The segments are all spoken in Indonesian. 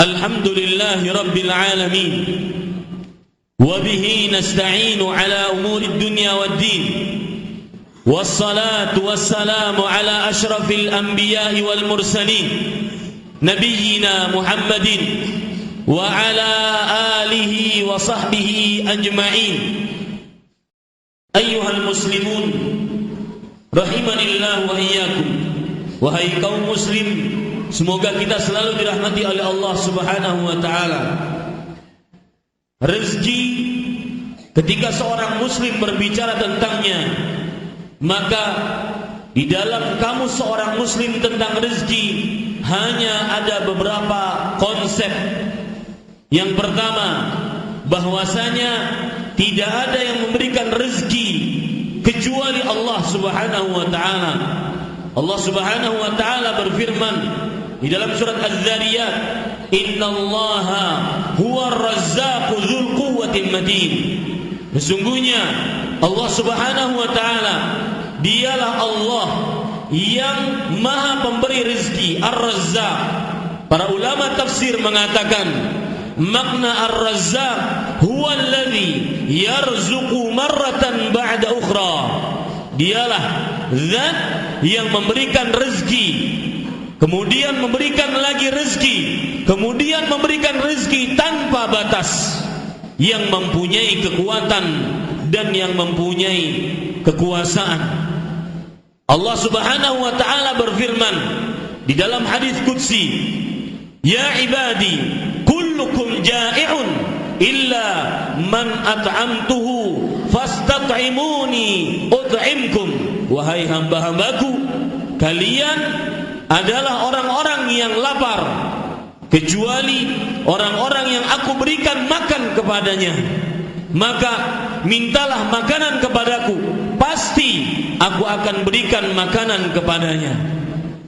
Alhamdulillahi Rabbil Alamin. Wabihi nasta'inu ala umuri dunya wad din. Wassalatu wassalamu ala ashrafil anbiya'i wal mursalin, Nabiyyina Muhammadin wa ala alihi wa sahbihi ajma'in. Ayyuhal muslimun rahimanillah wa iyyakum. Wahai kaum muslim, semoga kita selalu dirahmati oleh Allah Subhanahu wa taala. Rezeki, ketika seorang muslim berbicara tentangnya, maka di dalam kamus seorang muslim tentang rezeki hanya ada beberapa konsep. Yang pertama, bahwasanya tidak ada yang memberikan rezeki kecuali Allah Subhanahu wa taala. Allah Subhanahu wa taala berfirman di dalam surat Az-Zariyat, "Innallaha huwar razzaqu dzul quwwatil matin." Sesungguhnya Allah Subhanahu wa taala dialah Allah yang Maha pemberi rezeki, Ar-Razzaq. Para ulama tafsir mengatakan makna Ar-Razzaq huwa alladhi yarzuqu marratan ba'da ukhra. Dialah zat yang memberikan rezeki, kemudian memberikan lagi rezeki, kemudian memberikan rezeki tanpa batas, yang mempunyai kekuatan dan yang mempunyai kekuasaan. Allah Subhanahu wa taala berfirman di dalam hadis qudsi, "Ya ibadi, kullukum ja'i'un illa man at'amtuhu fastat'imuni ut'imkum." Wahai hamba-hambaku, kalian adalah orang-orang yang lapar, kecuali orang-orang yang aku berikan makan kepadanya. Maka mintalah makanan kepadaku, pasti aku akan berikan makanan kepadanya.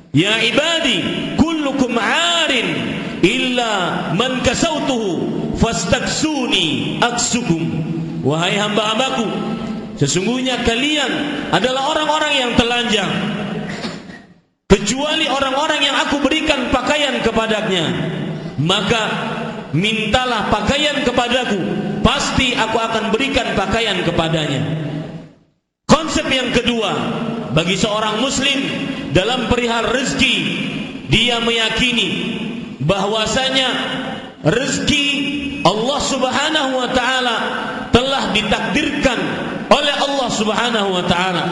Ya ibadi, kullukum 'arin illa man kasautuhu fastaksuni aksukum. Wahai hamba-hambaku, sesungguhnya kalian adalah orang-orang yang telanjang, kecuali orang-orang yang aku berikan pakaian kepadanya. Maka mintalah pakaian kepadaku, pasti aku akan berikan pakaian kepadanya. Konsep yang kedua bagi seorang muslim dalam perihal rezeki, dia meyakini bahwasanya rezeki Allah Subhanahu wa taala telah ditakdirkan oleh Allah Subhanahu wa taala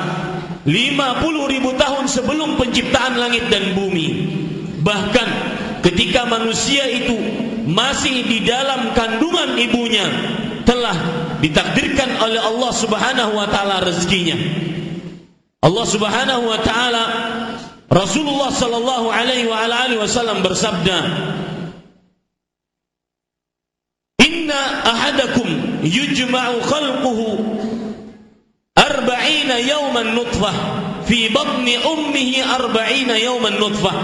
50.000 tahun sebelum penciptaan langit dan bumi. Bahkan ketika manusia itu masih di dalam kandungan ibunya, telah ditakdirkan oleh Allah Subhanahu wa taala rezekinya. Allah Subhanahu wa taala, Rasulullah sallallahu alaihi wa alihi wasallam bersabda, "Inna ahadakum yujma'u khalquhu 40 yawman nutfah fi batni ummihi 40 yawman nutfah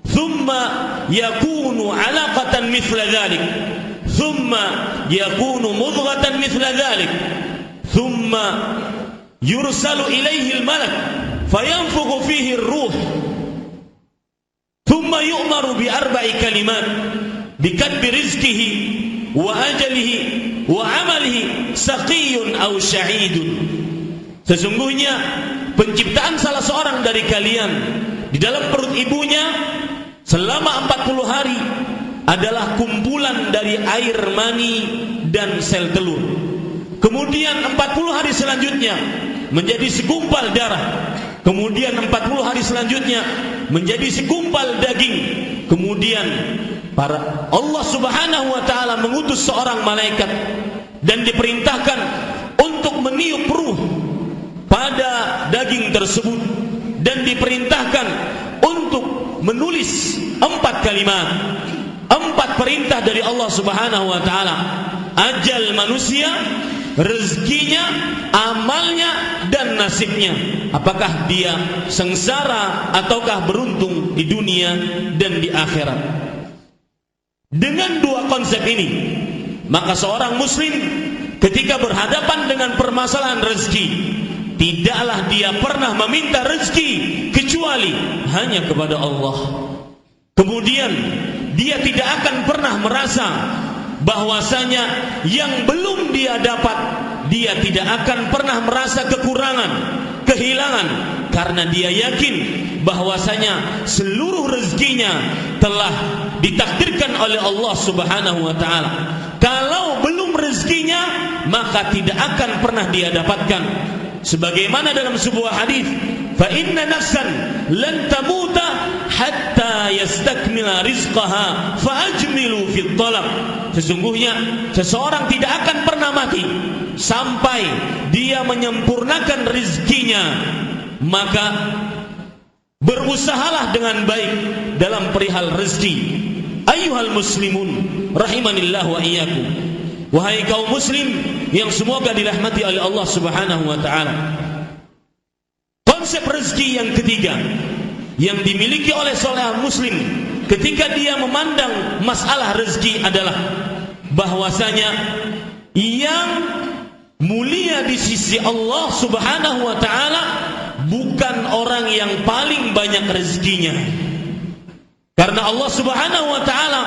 thumma yakunu 'alaqatan mithla dhalik thumma yakunu mudghatan mithla dhalik thumma yursalu ilayhi al-malak fayanfukhu fihi ar-ruh thumma yu'maru bi 4 kalimat bikatbi rizqihi wa ajalihi wa amalihi saqiyyun aw sya'idun." Sesungguhnya penciptaan salah seorang dari kalian di dalam perut ibunya selama 40 hari adalah kumpulan dari air mani dan sel telur. Kemudian 40 hari selanjutnya menjadi segumpal darah. Kemudian 40 hari selanjutnya menjadi segumpal daging. Kemudian Allah Subhanahu wa taala mengutus seorang malaikat dan diperintahkan untuk meniup ruh pada daging tersebut, dan diperintahkan untuk menulis 4 kalimat, 4 perintah dari Allah Subhanahu wa taala: ajal manusia, rezekinya, amalnya, dan nasibnya. Apakah dia sengsara ataukah beruntung di dunia dan di akhirat. Dengan 2 konsep ini, maka seorang muslim ketika berhadapan dengan permasalahan rezeki, tidaklah dia pernah meminta rezeki kecuali hanya kepada Allah. Kemudian dia tidak akan pernah merasa bahwasanya yang belum dia dapat, dia tidak akan pernah merasa kekurangan, kehilangan, karena dia yakin bahwasanya seluruh rezekinya telah ditakdirkan oleh Allah Subhanahu wa taala. Kalau belum rezekinya, maka tidak akan pernah dia dapatkan. Sebagaimana dalam sebuah hadis, fa inna nafsan lan tamuta hatta yastakmila rizqaha fa ajmilu fit talab. Sesungguhnya seseorang tidak akan pernah mati sampai dia menyempurnakan rezekinya, maka berusahalah dengan baik dalam perihal rezeki. Ayyuhal muslimun rahimanillah wa iyyakum. Wahai kaum muslim yang semoga dirahmati oleh Allah Subhanahu wa taala. Konsep rezeki yang ketiga yang dimiliki oleh seorang muslim ketika dia memandang masalah rezeki adalah bahwasanya yang mulia di sisi Allah Subhanahu wa taala bukan orang yang paling banyak rezekinya. Karena Allah Subhanahu wa taala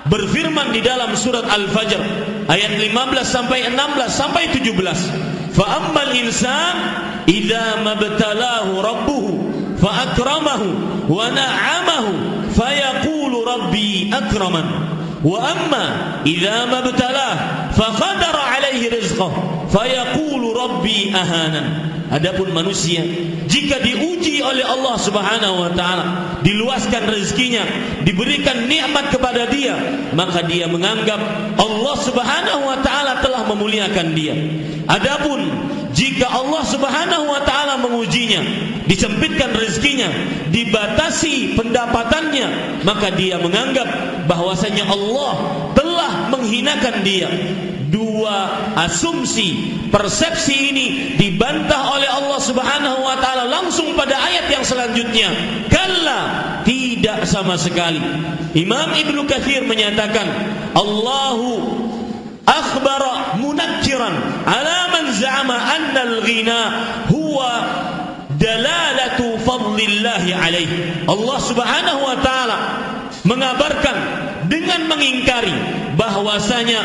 berfirman di dalam surat Al-Fajr ayat 15 sampai 16 sampai 17, fa ammal insan idza mabtalahu rabbuhu fa akramahu wa na'amahu fa yaqulu rabbi akraman wa amma idza mabtalahu fa qadara alaihi rizqahu fa yaqulu rabbi ahanan. Adapun manusia jika diuji oleh Allah Subhanahu wa taala, diluaskan rezekinya, diberikan nikmat kepada dia, maka dia menganggap Allah Subhanahu wa taala telah memuliakan dia. Adapun jika Allah Subhanahu wa taala mengujinya, disempitkan rezekinya, dibatasi pendapatannya, maka dia menganggap bahwasanya Allah telah menghinakan dia. Dua asumsi, persepsi ini dibantah oleh Allah Subhanahu wa taala langsung pada ayat yang selanjutnya. Kalla, tidak sama sekali. Imam Ibnu Katsir menyatakan, Allahu akhbara munakkiran ala man za'ama anna al-ghina huwa dalalatu fadlillahi alaihi. Allah Subhanahu wa taala mengabarkan dengan mengingkari bahwasanya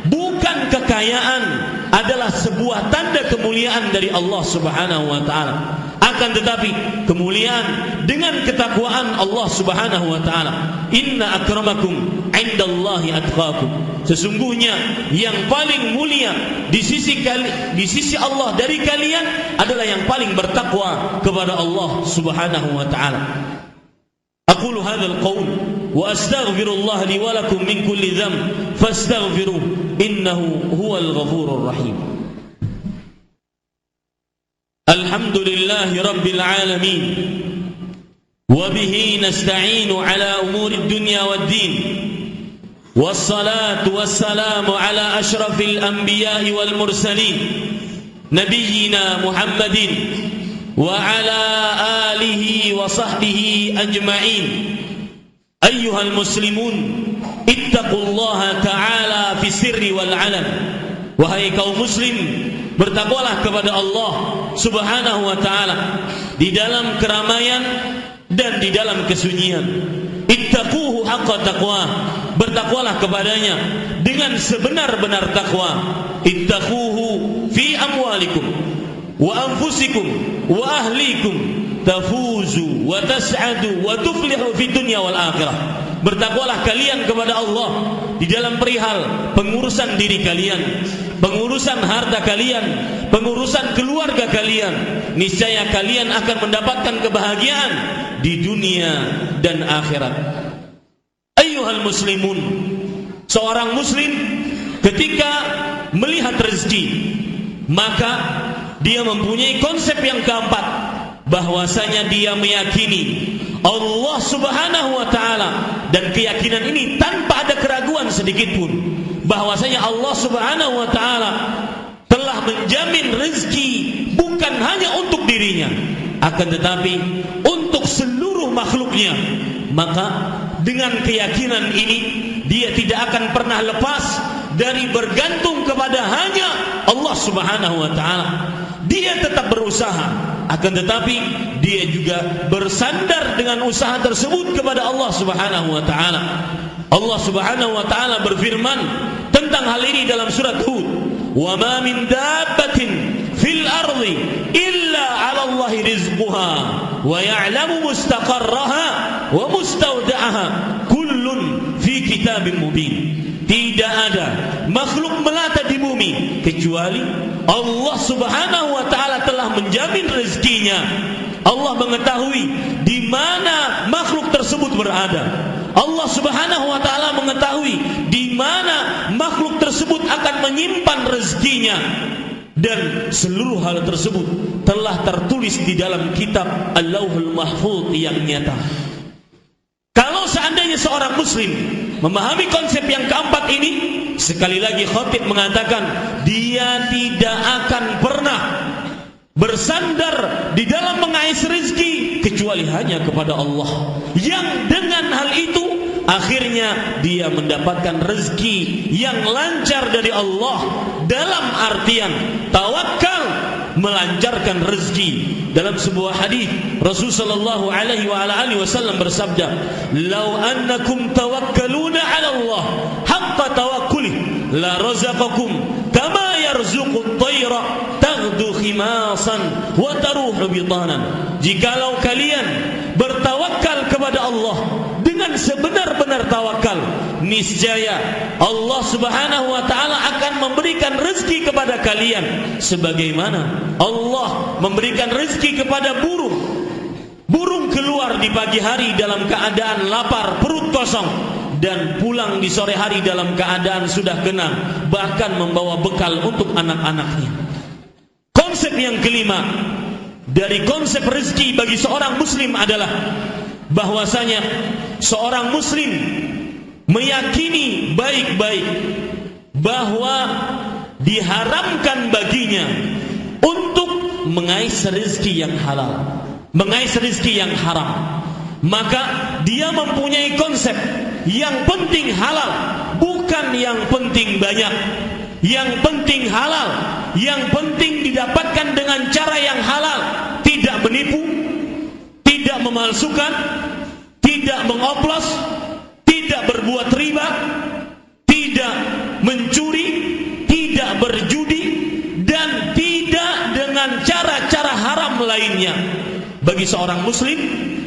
bukan kekayaan adalah sebuah tanda kemuliaan dari Allah Subhanahu wa taala. Akan tetapi kemuliaan dengan ketakwaan Allah Subhanahu wa taala. Inna akramakum indallahi atqakum. Sesungguhnya yang paling mulia di sisi Allah dari kalian adalah yang paling bertakwa kepada Allah Subhanahu wa taala. أقول هذا القول وأستغفر الله لي ولكم من كل ذنب فاستغفروه إنه هو الغفور الرحيم. الحمد لله رب العالمين وبه نستعين على أمور الدنيا والدين والصلاة والسلام على أشرف الأنبياء والمرسلين نبينا محمد وعلى آله وصحبه أجمعين. أيها المسلمون اتقوا الله تعالى في السر والعلن. Wahai kaum muslim, bertakwalah kepada Allah Subhanahu wa taala di dalam keramaian dan di dalam kesunyian. Ittaquhu haqqa taqwa, bertakwalah kepadanya dengan sebenar-benar takwa. Ittaquhu fi amwalikum wa anfusikum wa ahlikum tafuzu wa tas'adu wa tuflihu fi dunya wal akhirah. Bertakwalah kalian kepada Allah di dalam perihal pengurusan diri kalian, pengurusan harta kalian, pengurusan keluarga kalian. Niscaya kalian akan mendapatkan kebahagiaan di dunia dan akhirat. Ayyuhal muslimun, seorang muslim ketika melihat rezeki, maka dia mempunyai konsep yang keempat, bahwasanya dia meyakini Allah Subhanahu wa taala, dan keyakinan ini tanpa ada keraguan sedikit pun, bahwasanya Allah Subhanahu wa taala telah menjamin rezeki bukan hanya untuk dirinya, akan tetapi untuk seluruh makhluknya. Maka dengan keyakinan ini dia tidak akan pernah lepas dari bergantung kepada hanya Allah Subhanahu wa taala. Dia tetap berusaha, akan tetapi dia juga bersandar dengan usaha tersebut kepada Allah Subhanahu wa taala. Allah Subhanahu wa taala berfirman tentang hal ini dalam surat Hud, "Wa ma min dabbatin fil ardi illa 'ala Allahi rizquha wa ya'lamu mustaqarraha wa mustawda'aha kullun fi kitabim mubin." Tidak ada makhluk melata di bumi kecuali Allah Subhanahu wa taala telah menjamin rezekinya. Allah mengetahui di mana makhluk tersebut berada. Allah Subhanahu wa taala mengetahui di mana makhluk tersebut akan menyimpan rezekinya, dan seluruh hal tersebut telah tertulis di dalam kitab Al-Lauhul Mahfuz yang nyata. Kalau seandainya seorang muslim memahami konsep yang keempat ini, sekali lagi khatib mengatakan dia tidak akan pernah bersandar di dalam mengais rezeki kecuali hanya kepada Allah, yang dengan hal itu akhirnya dia mendapatkan rezeki yang lancar dari Allah, dalam artian tawakal melancarkan rezeki. Dalam sebuah hadis Rasul sallallahu alaihi wa ala alihi wasallam bersabda, "Lau annakum tawakkaluna 'ala Allah haqqa tawakkuli la razaqakum kama yarzuqu at-tayra taghdu khimasan wa taruhu bitanan." Jikalau kalian bertawakal kepada Allah dengan sebenar-benar tawakal, niscaya Allah Subhanahu wa taala akan memberikan rezeki kepada kalian sebagaimana Allah memberikan rezeki kepada burung. Burung keluar di pagi hari dalam keadaan lapar, perut kosong, dan pulang di sore hari dalam keadaan sudah kenyang, bahkan membawa bekal untuk anak-anaknya. Konsep yang kelima dari konsep rezeki bagi seorang muslim adalah bahwasanya seorang muslim meyakini baik-baik bahwa diharamkan baginya untuk mengais rezeki yang halal, mengais rezeki yang haram. Maka dia mempunyai konsep yang penting halal, bukan yang penting banyak. Yang penting halal, yang penting didapatkan dengan cara yang halal, tidak menipu, tidak memalsukan, tidak mengoplos, tidak berbuat riba, tidak mencuri, tidak berjudi, dan tidak dengan cara-cara haram lainnya. Bagi seorang muslim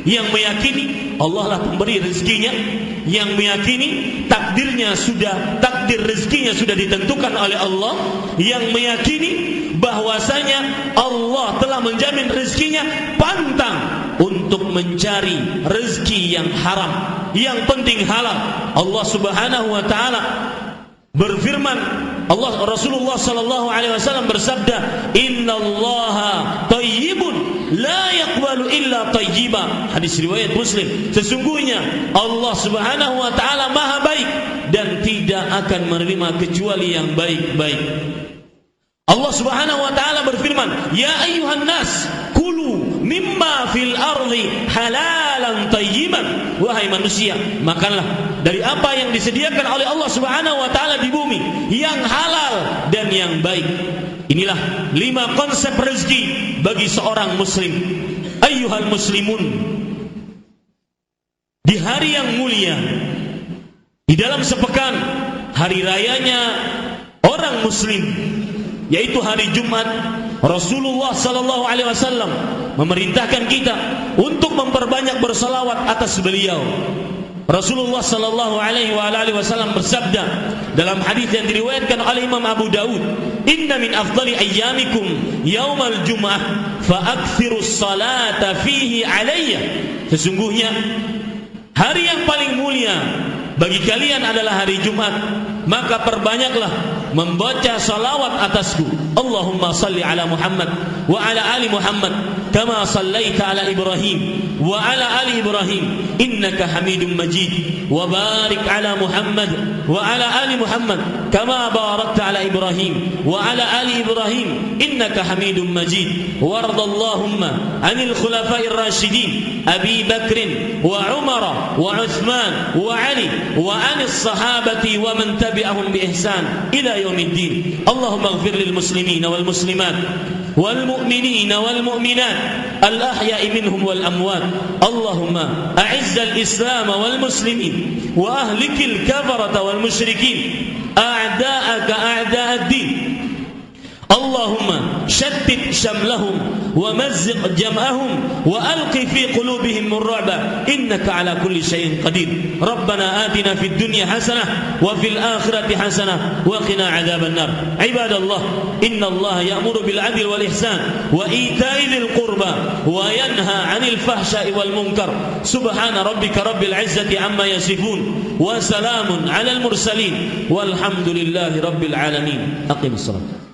yang meyakini Allah lah pemberi rezekinya, yang meyakini takdir rezekinya sudah ditentukan oleh Allah, yang meyakini bahwasanya Allah telah menjamin rezekinya, pantang untuk mencari rezeki yang haram, yang penting halal. Allah Subhanahu wa taala berfirman, Rasulullah sallallahu alaihi wasallam bersabda, "Innallaha thayyibun la yaqbalu illa thayyiba." Hadis riwayat Muslim. Sesungguhnya Allah Subhanahu wa taala Maha baik dan tidak akan menerima kecuali yang baik-baik. Allah Subhanahu wa taala berfirman, "Ya ayyuhan nas, kulu mimma fil ardi halalan thayyiban." Wahai manusia, makanlah dari apa yang disediakan oleh Allah Subhanahu wa taala di bumi, yang halal dan yang baik. Inilah 5 konsep rezeki bagi seorang muslim. Ayyuhal muslimun, di hari yang mulia, di dalam sepekan hari rayanya orang muslim, yaitu hari Jumat, Rasulullah sallallahu alaihi wasallam memerintahkan kita untuk memperbanyak bersalawat atas beliau. Rasulullah sallallahu alaihi wasallam bersabda dalam hadis yang diriwayatkan oleh Imam Abu Daud, "Inna min afdali ayyamikum yaumal jum'ah fa aktsirus salata fihi alayya." Sesungguhnya hari yang paling mulia bagi kalian adalah hari Jumat, maka perbanyaklah membaca salawat atasku. Allahumma salli ala Muhammad wa ala ali Muhammad kama sallaita ala Ibrahim wa ala ali Ibrahim innaka Hamidum Majid, wa barik ala Muhammad wa ala ali Muhammad kama barakta ala Ibrahim wa ala ali Ibrahim innaka Hamidum Majid, wardallahumma anil khulafa'ir rasyidin Abi Bakr wa Umar wa Uthman wa Ali wa anis sahabati wa man tabi'ahum bi ihsan ila yaumiddin. Allahumma ighfir lil muslimin wal muslimat wal mu'minin wal mu'minat al ahya'i minhum wal amwat Allahumma a'izzal Islam wal muslimin wa ahlikil kafarata wal musyrikin a'da'aka a'da'ad din. Allahumma shattit shamlahum wa mazziq jam'ahum wa alqi fi qulubihim ar-ru'ba innaka ala kulli shay'in qadir. Rabbana atina fid dunya hasanah wa fil akhirati hasanah wa qina adzaban nar. Ibadallah, innallaha ya'muru bil 'adli wal ihsan wa ita'i dzil qurba wa yanha 'anil fahsya'i wal munkar. Subhana rabbika rabbil 'izzati amma yasifun wa salamun 'alal mursalin walhamdulillahi rabbil alamin. Aqimus shalah.